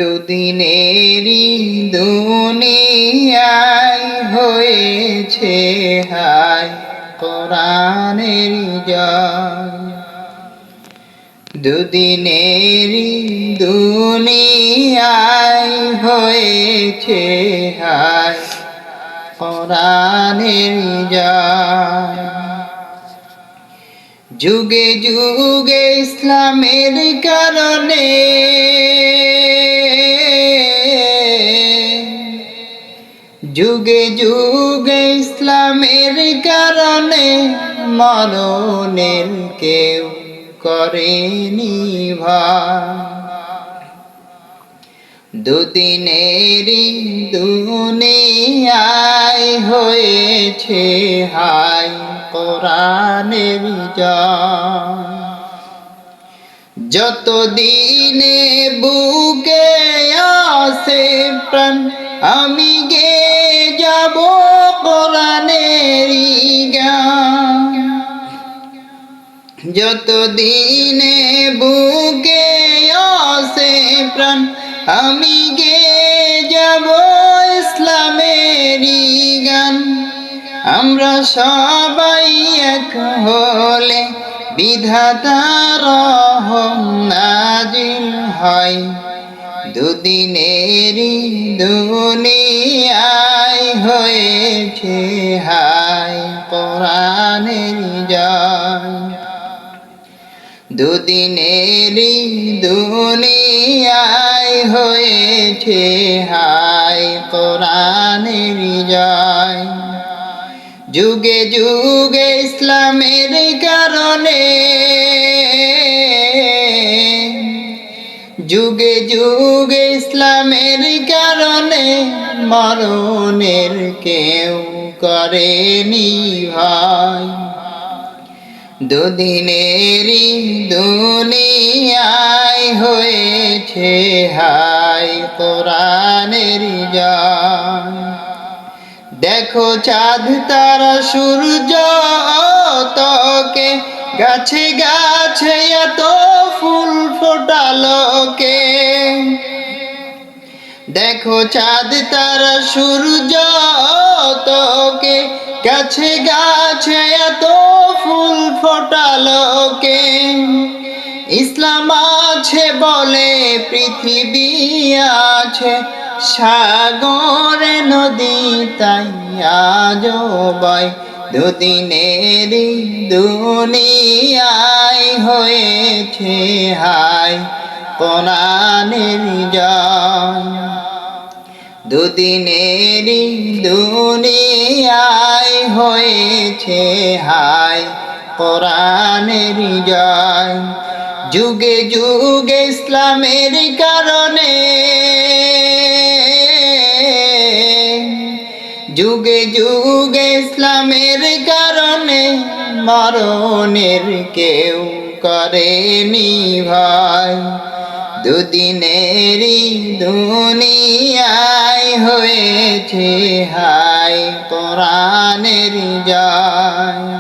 দুদিনেরই দুনিয়ায় হয়েছে হায় কোরআনের জয়। দুদিনেরই দুনিয়ায় হয়েছে হায় কোরআনের জয়। যুগে যুগে ইসলামের কারণে যুগে যুগে ইসলামের কারণে মরণের কেউ করেনি ভয়। দুদিনেরই দুনিয়ায় হয়েছে হায় কোরআনের জয়। যত দিনে বুকে আসে প্রাণ আমি গে যাব কোরআনের গান। যত দিনে বুকে আসে প্রাণ আমি গে যাব ইসলামের গান। আমরা সবাই এক হলে বিধাতার রহম নাজিল হয়। দুদিনেরই দুনিয়ায় হয়েছে হায় কোরআনের জয়। দুদিনেরই দুনিয়ায় হয়েছে হায় কোরআনের জয়। যুগে যুগে ইসলামের কারণে যুগে যুগে ইসলামের কারণে মরণের কেউ করেনি ভয়। দুদিনেরই দুনিয়ায় হয়েছে হায় কোরআনের জয়। দেখো চাঁদ তারা সূর্য তোকে গাছে গাছে এত ফুল ফোটালো কে। দেখো চাঁদ তারা সূর্য তোকে গাছে গাছে এত ফুল ফোটালো কে। ইসলাম আছে বলে পৃথিবী আছে, সাগরে নদী তাই আজও বয়। দুদিনেরই দুনিয়ায় হয়েছে হায় কোরআনের জয়। দুদিনেরই দুনিয়ায় হয়েছে হায় কোরআনের জয়। যুগে যুগে ইসলামের কারণে যুগে যুগে ইসলামের কারণে মরণের কেউ করেনি ভয়। দুদিনেরই দুনিয়ায় হয়েছে হায় কোরআনের জয়।